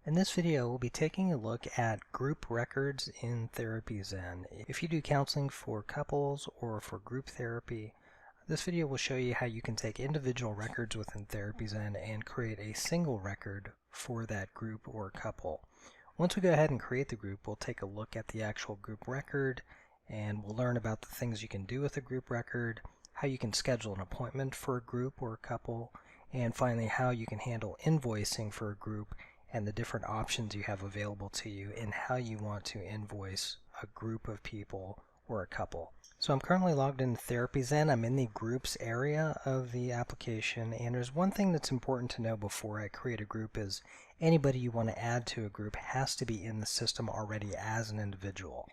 In this video, we'll be taking a look at group records in Therapyzen. If you do counseling for couples or for group therapy, this video will show you how you can take individual records within Therapyzen and create a single record for that group or couple. Once we go ahead and create the group, we'll take a look at the actual group record, and we'll learn about the things you can do with a group record, how you can schedule an appointment for a group or a couple, and finally how you can handle invoicing for a group and the different options you have available to you in how you want to invoice a group of people or a couple. So I'm currently logged into Therapyzen. I'm in the groups area of the application, and there's one thing that's important to know before I create a group is anybody you want to add to a group has to be in the system already as an individual.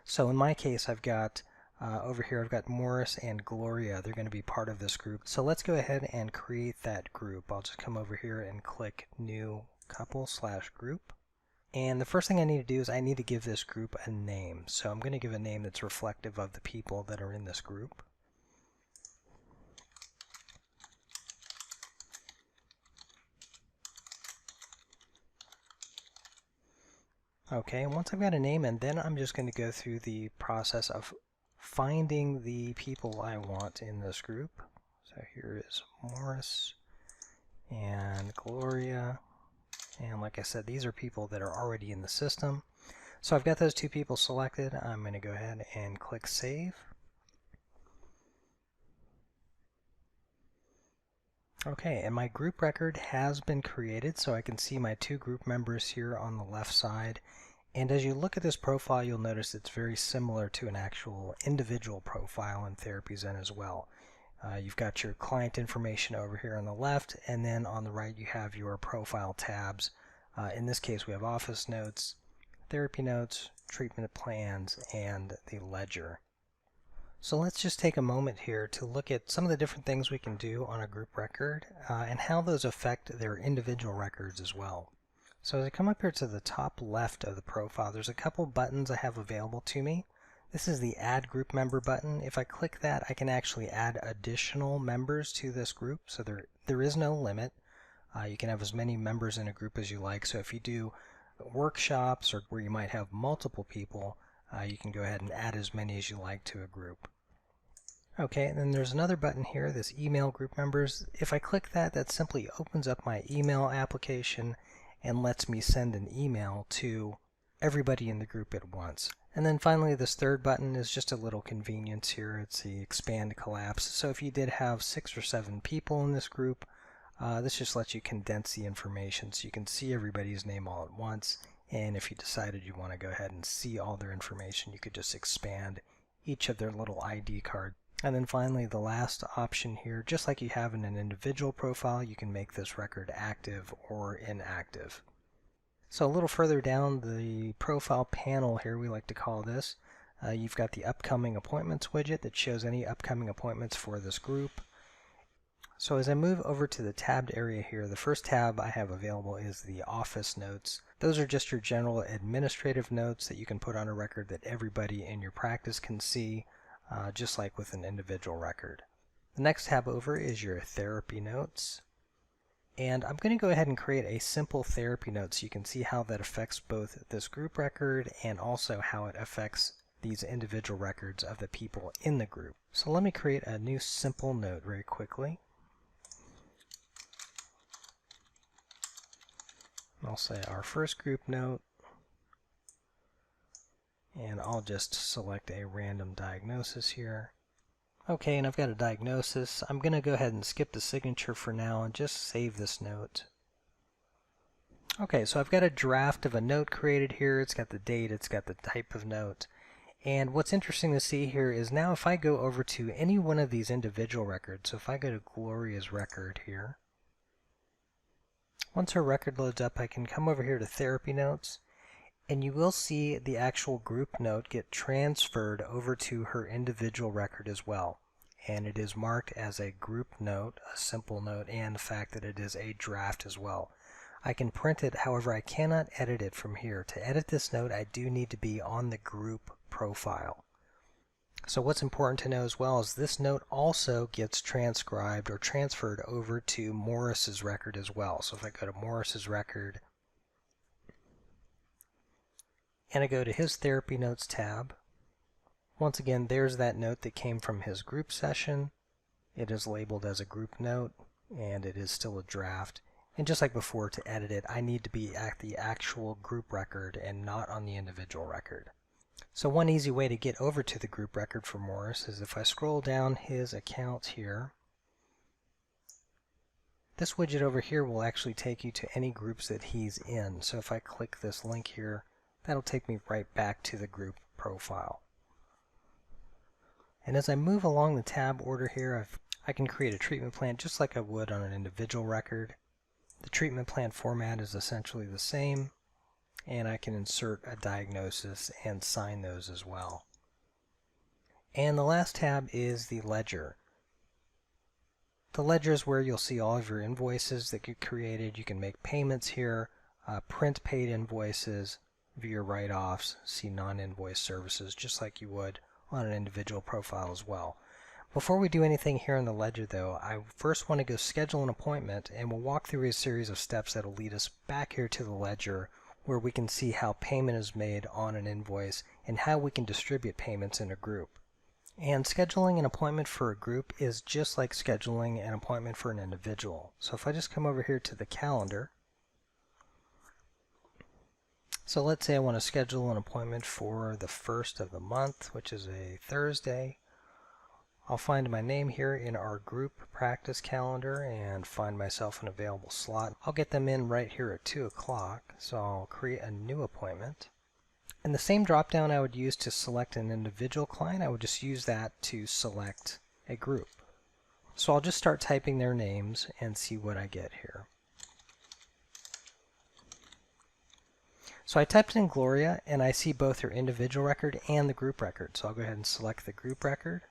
So in my case, I've got over here I've got Morris and Gloria. They're going to be part of this group. So let's go ahead and create that group. I'll just come over here and click New Couple/Group. And the first thing I need to do is I need to give this group a name. So I'm going to give a name that's reflective of the people that are in this group. Okay, and once I've got a name, and then I'm just going to go through the process of finding the people I want in this group. So here is Morris and Gloria. And like I said, these are people that are already in the system. So I've got those two people selected. I'm going to go ahead and click Save. Okay, and my group record has been created, so I can see my two group members here on the left side. And as you look at this profile, you'll notice it's very similar to an actual individual profile in Therapyzen as well. You've got your client information over here on the left, and then on the right you have your profile tabs. In this case we have office notes, therapy notes, treatment plans, and the ledger. So let's just take a moment here to look at some of the different things we can do on a group record and how those affect their individual records as well. So as I come up here to the top left of the profile, there's a couple buttons I have available to me. This is the Add Group Member button. If I click that, I can actually add additional members to this group, so there is no limit. You can have as many members in a group as you like, so if you do workshops or where you might have multiple people, you can go ahead and add as many as you like to a group. Okay, and then there's another button here, this Email Group Members. If I click that, that simply opens up my email application and lets me send an email to everybody in the group at once. And then finally, this third button is just a little convenience here. It's the Expand Collapse. So if you did have 6 or 7 people in this group, this just lets you condense the information so you can see everybody's name all at once. And if you decided you want to go ahead and see all their information, you could just expand each of their little ID card. And then finally, the last option here, just like you have in an individual profile, you can make this record active or inactive. So a little further down the profile panel here, we like to call this, you've got the Upcoming Appointments widget that shows any upcoming appointments for this group. So as I move over to the tabbed area here, the first tab I have available is the Office Notes. Those are just your general administrative notes that you can put on a record that everybody in your practice can see, just like with an individual record. The next tab over is your Therapy Notes. And I'm going to go ahead and create a simple therapy note so you can see how that affects both this group record and also how it affects these individual records of the people in the group. So let me create a new simple note very quickly. I'll say our first group note, and I'll just select a random diagnosis here. Okay, and I've got a diagnosis. I'm going to go ahead and skip the signature for now and just save this note. Okay, so I've got a draft of a note created here. It's got the date, it's got the type of note. And what's interesting to see here is now if I go over to any one of these individual records, so if I go to Gloria's record here, once her record loads up, I can come over here to Therapy Notes, and you will see the actual group note get transferred over to her individual record as well. And it is marked as a group note, a simple note, and the fact that it is a draft as well. I can print it, however I cannot edit it from here. To edit this note, I do need to be on the group profile. So what's important to know as well is this note also gets transcribed or transferred over to Morris's record as well. So if I go to Morris's record, and I go to his Therapy Notes tab. Once again, there's that note that came from his group session. It is labeled as a group note, and it is still a draft. And just like before, to edit it, I need to be at the actual group record and not on the individual record. So one easy way to get over to the group record for Morris is if I scroll down his account here. This widget over here will actually take you to any groups that he's in. So if I click this link here, that'll take me right back to the group profile. And as I move along the tab order here, I can create a treatment plan just like I would on an individual record. The treatment plan format is essentially the same, and I can insert a diagnosis and sign those as well. And the last tab is the ledger. The ledger is where you'll see all of your invoices that get created. You can make payments here, print paid invoices, view your write-offs, see non-invoice services, just like you would on an individual profile as well. Before we do anything here in the ledger though, I first want to go schedule an appointment, and we'll walk through a series of steps that will lead us back here to the ledger where we can see how payment is made on an invoice and how we can distribute payments in a group. And scheduling an appointment for a group is just like scheduling an appointment for an individual. So if I just come over here to the calendar, so let's say I want to schedule an appointment for the 1st of the month, which is a Thursday. I'll find my name here in our group practice calendar and find myself an available slot. I'll get them in right here at 2 o'clock, so I'll create a new appointment. And the same drop down I would use to select an individual client, I would just use that to select a group. So I'll just start typing their names and see what I get here. So I typed in Gloria, and I see both her individual record and the group record. So I'll go ahead and select the group record.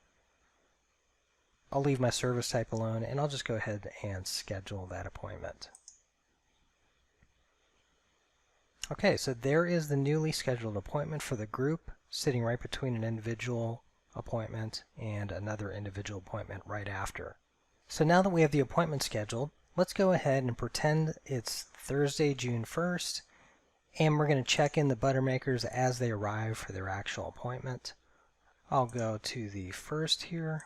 I'll leave my service type alone, and I'll just go ahead and schedule that appointment. Okay, so there is the newly scheduled appointment for the group, sitting right between an individual appointment and another individual appointment right after. So now that we have the appointment scheduled, let's go ahead and pretend it's Thursday, June 1st, and we're going to check in the Buttermakers as they arrive for their actual appointment. I'll go to the 1st here.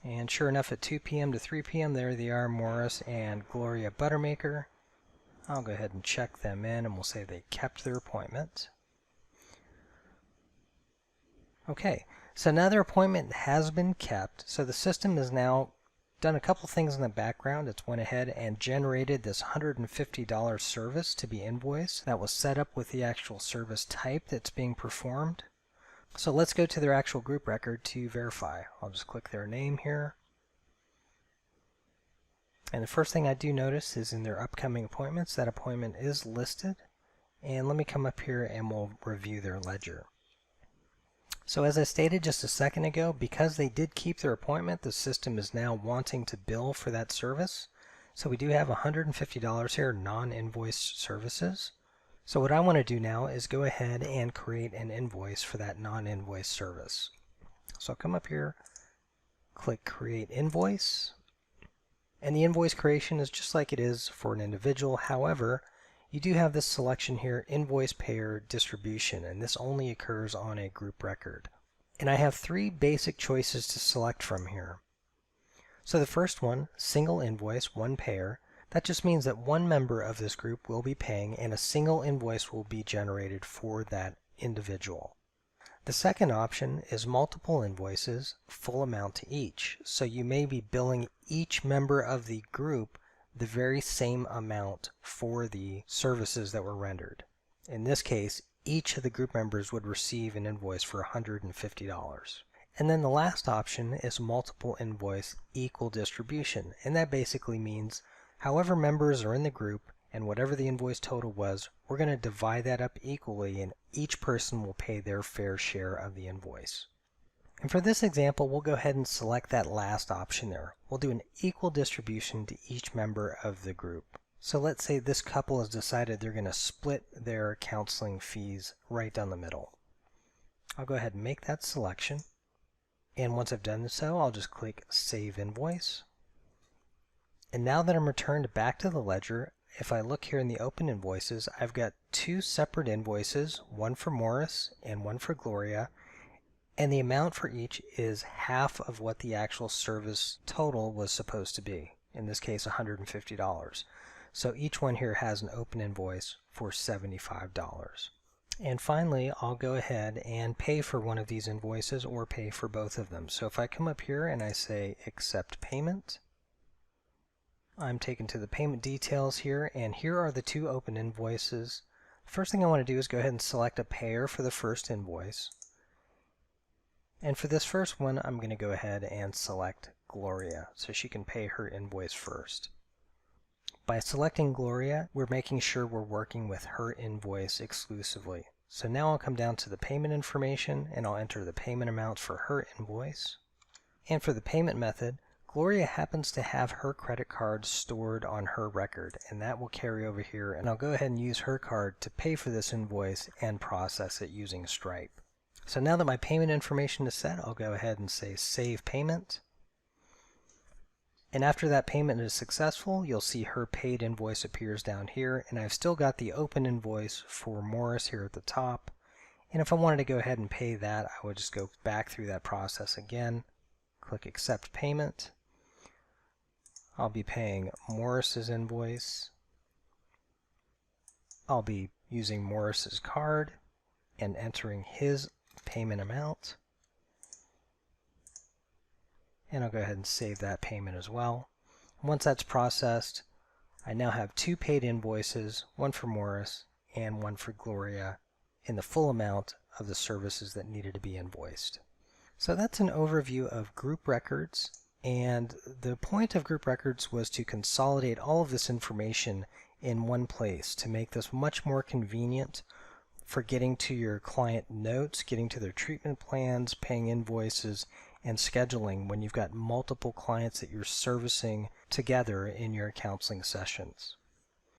And sure enough, at 2 p.m. to 3 p.m., there they are, Morris and Gloria Buttermaker. I'll go ahead and check them in, and we'll say they kept their appointment. Okay, so now their appointment has been kept. So the system has now done a couple things in the background. It's went ahead and generated this $150 service to be invoiced. That was set up with the actual service type that's being performed. So let's go to their actual group record to verify. I'll just click their name here. And the first thing I do notice is in their upcoming appointments, that appointment is listed. And let me come up here and we'll review their ledger. So as I stated just a second ago, because they did keep their appointment, the system is now wanting to bill for that service. So we do have $150 here, non-invoice services. So what I want to do now is go ahead and create an invoice for that non-invoice service. So I'll come up here, click Create Invoice. And the invoice creation is just like it is for an individual. However, you do have this selection here, Invoice Payer Distribution, and this only occurs on a group record. And I have 3 basic choices to select from here. So the first one, Single Invoice, One Payer. That just means that one member of this group will be paying, and a single invoice will be generated for that individual. The second option is multiple invoices, full amount to each. So you may be billing each member of the group the very same amount for the services that were rendered. In this case, each of the group members would receive an invoice for $150. And then the last option is multiple invoice, equal distribution. And that basically means however members are in the group and whatever the invoice total was, we're going to divide that up equally, and each person will pay their fair share of the invoice. And for this example, we'll go ahead and select that last option there. We'll do an equal distribution to each member of the group. So let's say this couple has decided they're going to split their counseling fees right down the middle. I'll go ahead and make that selection. And once I've done so, I'll just click Save Invoice. And now that I'm returned back to the ledger, if I look here in the open invoices, I've got two separate invoices, one for Morris and one for Gloria, and the amount for each is half of what the actual service total was supposed to be, in this case $150. So each one here has an open invoice for $75. And finally, I'll go ahead and pay for one of these invoices or pay for both of them. So if I come up here and I say accept payment, I'm taken to the payment details here, and here are the two open invoices. First thing I want to do is go ahead and select a payer for the first invoice. And for this first one, I'm going to go ahead and select Gloria so she can pay her invoice first. By selecting Gloria, we're making sure we're working with her invoice exclusively. So now I'll come down to the payment information and I'll enter the payment amount for her invoice. And for the payment method, Gloria happens to have her credit card stored on her record, and that will carry over here, and I'll go ahead and use her card to pay for this invoice and process it using Stripe. So now that my payment information is set, I'll go ahead and say Save Payment. And after that payment is successful, you'll see her paid invoice appears down here, and I've still got the open invoice for Morris here at the top. And if I wanted to go ahead and pay that, I would just go back through that process again, click Accept Payment. I'll be paying Morris's invoice. I'll be using Morris's card and entering his payment amount. And I'll go ahead and save that payment as well. Once that's processed, I now have two paid invoices, one for Morris and one for Gloria, in the full amount of the services that needed to be invoiced. So that's an overview of group records, and the point of group records was to consolidate all of this information in one place to make this much more convenient for getting to your client notes, getting to their treatment plans, paying invoices, and scheduling when you've got multiple clients that you're servicing together in your counseling sessions.